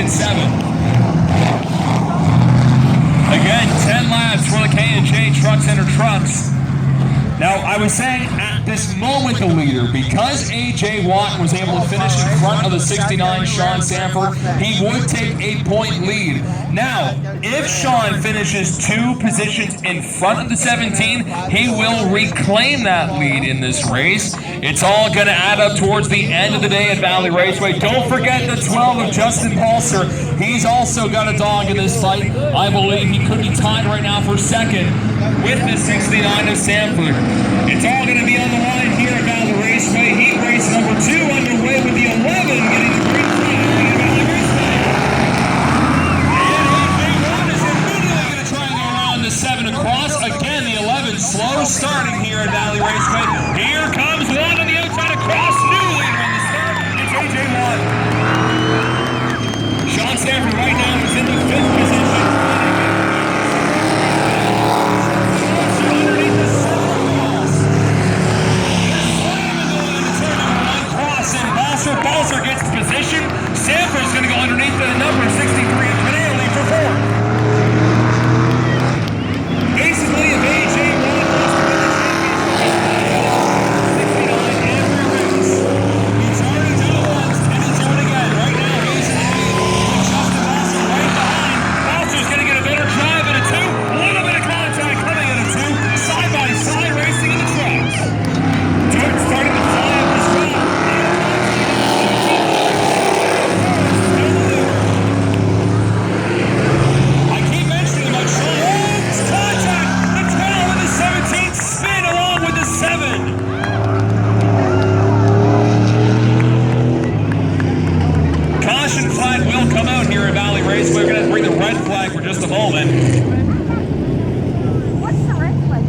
and 7. Again, 10 laps for the K&J Truck Center trucks. Now, I was saying at this moment the leader, because A.J. Watt was able to finish in front of the 69 Sean Sanford, he would take a point lead. Now, if Sean finishes 2 positions in front of the 17, he will reclaim that lead in this race. It's all going to add up towards the end of the day at Valley Raceway. Don't forget the 12 of Justin Palser. He's also got a dog in this fight. I believe he could be tied right now for second with the 69 of Sanford. It's all going to be on the line here at Valley Raceway. Heat race number 2 underway with the 11 getting the green flag at Valley Raceway. And A.J. Watt is immediately going to try and go around the 7 across. Again, the 11 slow starting here at Valley Raceway. Here comes Watt on the outside across. New leader on the start. It's A.J. Watt. Sean Sanford right now is in the 5th position. Balser gets position. Sanford's going to go underneath the number 63 and Canale for 4th. Basically, if A.J. Watt wants to win the championship, 69 every race. He's already done it once, and he's doing it again. Right now, he's in the lead. Justin Balser right behind. Balser's going to get a better drive at a 2. A little bit of contact coming at a 2. Side by side racing in the trucks. Jordan starting to fly up the spot. Caution flag will come out here at Valley Raceway. We're going to have to bring the red flag for just a moment. What's the red flag?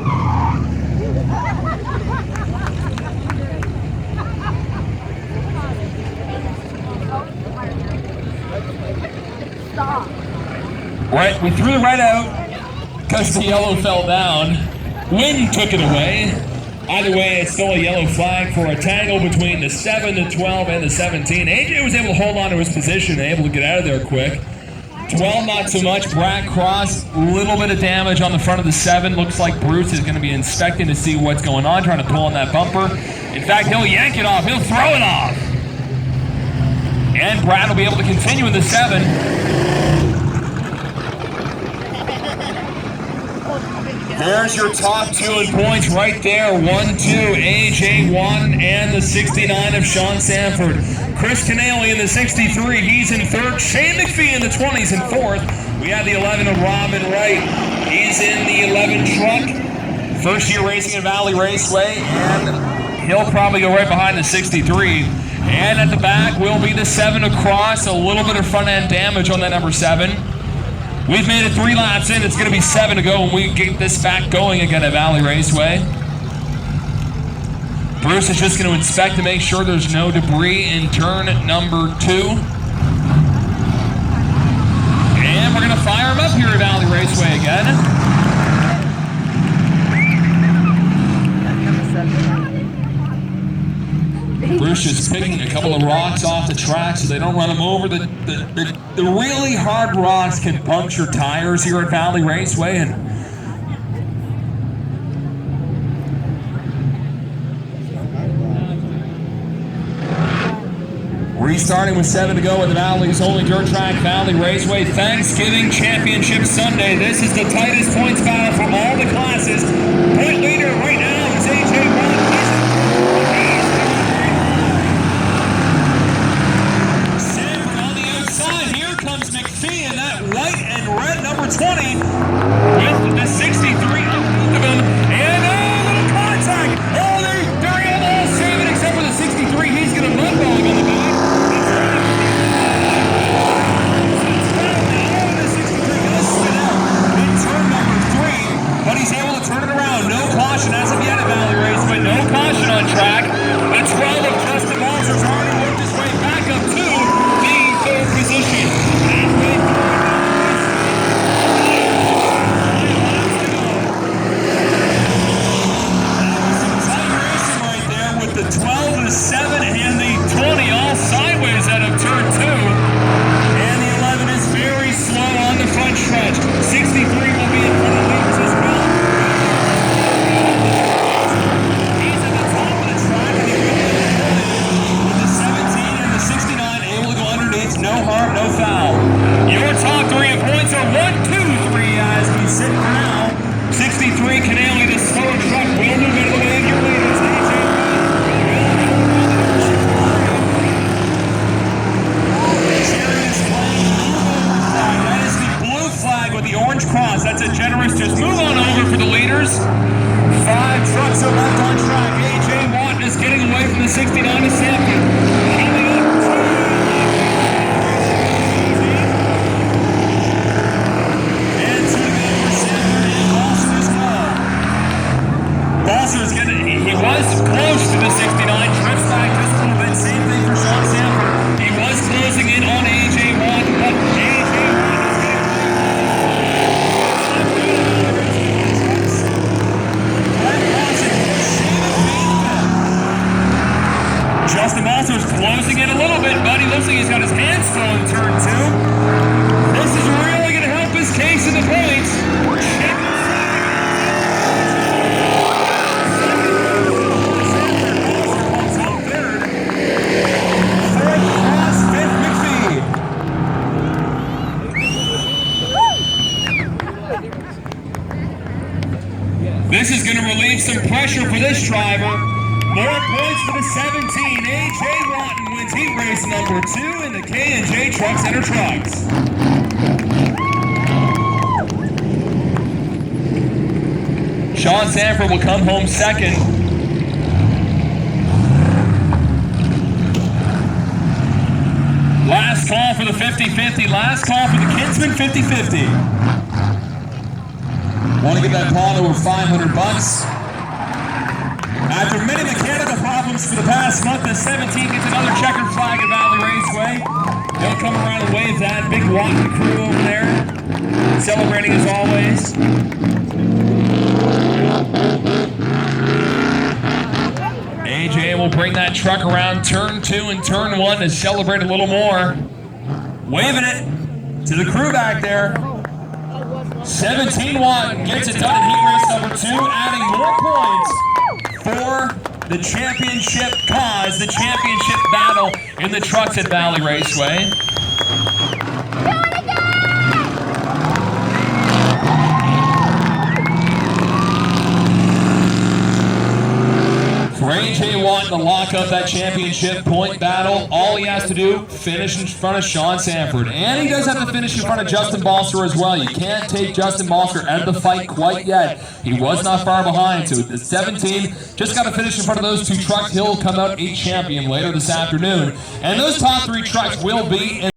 Stop. Right, we threw the red out because the yellow fell down. Wind took it away. Either way, it's still a yellow flag for a tangle between the 7, the 12, and the 17. AJ was able to hold on to his position and able to get out of there quick. 12, not so much. Brad Cross, a little bit of damage on the front of the 7. Looks like Bruce is going to be inspecting to see what's going on, trying to pull on that bumper. In fact, he'll yank it off. He'll throw it off. And Brad will be able to continue in the 7. There's your top 2 in points right there. 1-2, A.J. Watt and the 69 of Sean Sanford. Chris Canale in the 63, he's in 3rd. Shane McPhee in the 20s in 4th. We have the 11 of Robin Wright. He's in the 11 truck. First year racing at Valley Raceway, and he'll probably go right behind the 63. And at the back will be the 7 across. A little bit of front end damage on that number 7. We've made it 3 laps in. It's going to be 7 to go when we get this back going again at Valley Raceway. Bruce is just going to inspect to make sure there's no debris in turn number 2. And we're going to fire him up here at Valley Raceway again. Bruce is picking a couple of rocks off the track so they don't run them over. The really hard rocks can puncture tires here at Valley Raceway. And restarting with 7 to go at the Valley's only dirt track, Valley Raceway. Thanksgiving Championship Sunday. This is the tightest points battle for all the classes. Point leader right now is A.J. Watt. McPhee in that white and red number 20 with the 63 of him, and a little contact. Oh, they're able to save it except for the 63. He's going to mudbog on the back. The 63 going to spin out in turn number 3, but he's able to turn it around. No caution as of yet at Valley Raceway. No caution on track. The 12 of Justin Walter's already worked his way back up to the 3rd position. Chris, just move on over for the leaders. 5 trucks are left on track. A.J. Watt is getting away from the 69 to Sanford. Coming up. And to the middle for Sanford and Boston as well. Boston is getting, he was close to the 69. Drifts back just a little bit. Same thing for Sean Sanford. He was closing in on A.J. Watt, but A.J. Watt is getting Justin Balser's closing in a little bit, but he looks like he's got his hands still in turn 2. This is really going to help his case in the points. This is going to relieve some pressure for this driver. More points for the 17. A.J. Watton wins heat race number 2 in the K&J Truck Center Trucks. Sean Sanford will come home second. Last call for the 50-50. Last call for the Kinsman 50-50. Want to get that pawn over $500. After many mechanical problems for the past month, the 17 gets another checkered flag at Valley Raceway. They'll come around and wave that. Big Watton crew over there, celebrating as always. AJ will bring that truck around turn 2 and turn 1 to celebrate a little more. Waving it to the crew back there. 17 Watton gets it done in heat race number 2, adding more points for the championship cause, the championship battle in the trucks at Valley Raceway. For A.J. Watton to lock up that championship point battle, all he has to do, finish in front of Sean Sanford. And he does have to finish in front of Justin Balser as well. You can't take Justin Balser out of the fight quite yet. He was not far behind. So the 17 just got to finish in front of those 2 trucks. He'll come out a champion later this afternoon. And those top 3 trucks will be in